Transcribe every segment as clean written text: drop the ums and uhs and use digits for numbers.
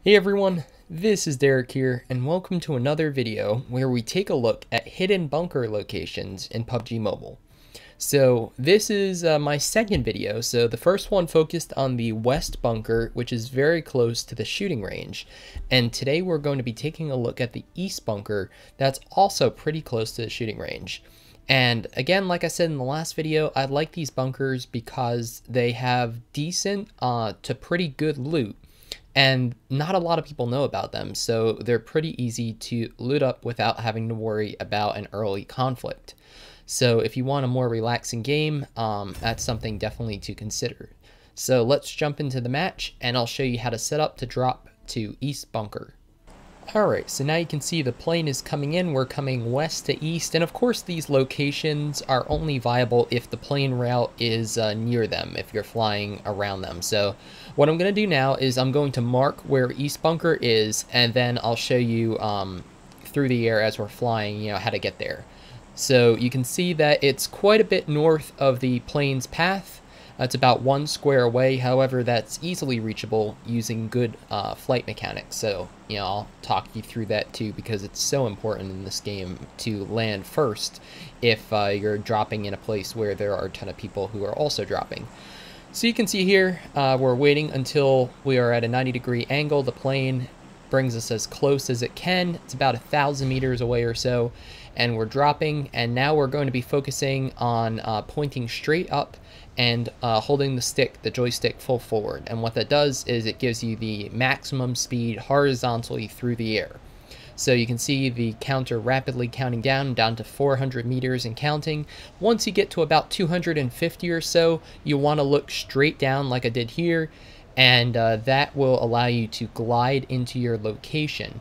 Hey everyone, this is Derek here, and welcome to another video where we take a look at hidden bunker locations in PUBG Mobile. So this is my second video. So the first one focused on the west bunker, which is very close to the shooting range. And today we're going to be taking a look at the east bunker that's also pretty close to the shooting range. And again, like I said in the last video, I like these bunkers because they have decent to pretty good loot. And not a lot of people know about them, so they're pretty easy to loot up without having to worry about an early conflict. So if you want a more relaxing game, that's something definitely to consider. So let's jump into the match, and I'll show you how to set up to drop to East Bunker. Alright, so now you can see the plane is coming in. We're coming west to east, and of course these locations are only viable if the plane route is near them, if you're flying around them. So what I'm going to do now is I'm going to mark where East Bunker is, and then I'll show you through the air as we're flying, how to get there. So you can see that it's quite a bit north of the plane's path. It's about 1 square away. However, that's easily reachable using good flight mechanics. So, I'll talk you through that too, because it's so important in this game to land first if you're dropping in a place where there are a ton of people who are also dropping. So you can see here, we're waiting until we are at a 90-degree angle. The plane brings us as close as it can. It's about 1,000 meters away or so, and we're dropping. And now we're going to be focusing on pointing straight up and holding the joystick full forward. And what that does is it gives you the maximum speed horizontally through the air. So you can see the counter rapidly counting down to 400 meters and counting. Once you get to about 250 or so, you want to look straight down like I did here, and that will allow you to glide into your location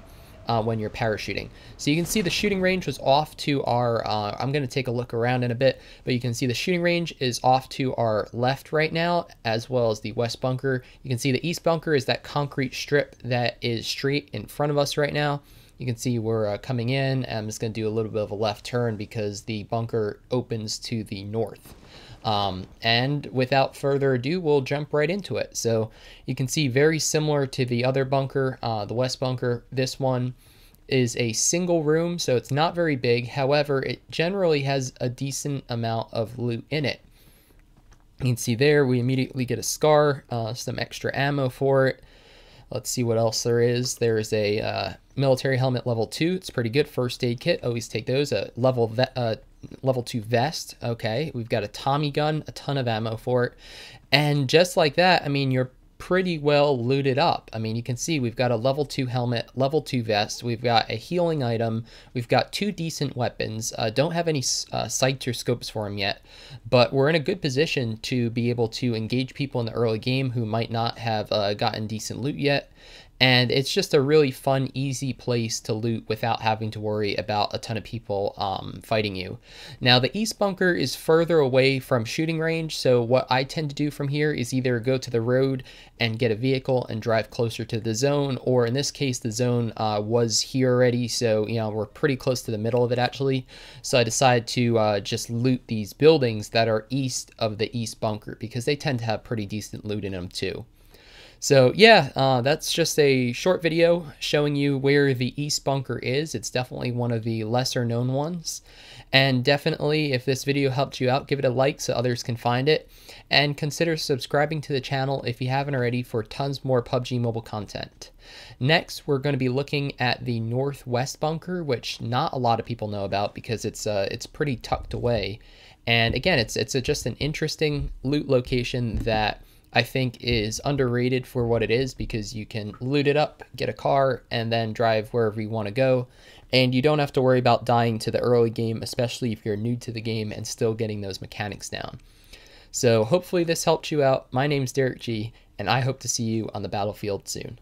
when you're parachuting. So you can see the shooting range was off to our, I'm going to take a look around in a bit, but you can see the shooting range is off to our left right now, as well as the west bunker. You can see the east bunker is that concrete strip that is straight in front of us right now. You can see we're coming in. I'm just going to do a little bit of a left turn because the bunker opens to the north. And without further ado, we'll jump right into it. So you can see very similar to the other bunker, the west bunker. This one is a single room, so it's not very big. However, it generally has a decent amount of loot in it. You can see there we immediately get a scar, some extra ammo for it. Let's see what else there is. There's a military helmet level 2. It's pretty good. First aid kit, always take those. A level 2 vest. Okay, we've got a Tommy gun, a ton of ammo for it. And just like that, I mean, you're pretty well looted up. I mean, you can see we've got a level 2 helmet, level 2 vest. We've got a healing item. We've got 2 decent weapons. Don't have any sights or scopes for them yet, but we're in a good position to be able to engage people in the early game who might not have gotten decent loot yet. And it's just a really fun, easy place to loot without having to worry about a ton of people fighting you. Now, the east bunker is further away from shooting range, so what I tend to do from here is either go to the road and get a vehicle and drive closer to the zone, or in this case, the zone was here already, so, we're pretty close to the middle of it, actually. So I decided to just loot these buildings that are east of the east bunker, because they tend to have pretty decent loot in them, too. So yeah, that's just a short video showing you where the east bunker is. It's definitely one of the lesser known ones. And definitely, if this video helped you out, give it a like so others can find it. And consider subscribing to the channel if you haven't already for tons more PUBG Mobile content. Next, we're going to be looking at the northwest bunker, which not a lot of people know about because it's pretty tucked away. And again, it's just an interesting loot location that I think is underrated for what it is, because you can loot it up, get a car, and then drive wherever you want to go. And you don't have to worry about dying to the early game, especially if you're new to the game and still getting those mechanics down. So hopefully this helped you out. My name's Derek G, and I hope to see you on the battlefield soon.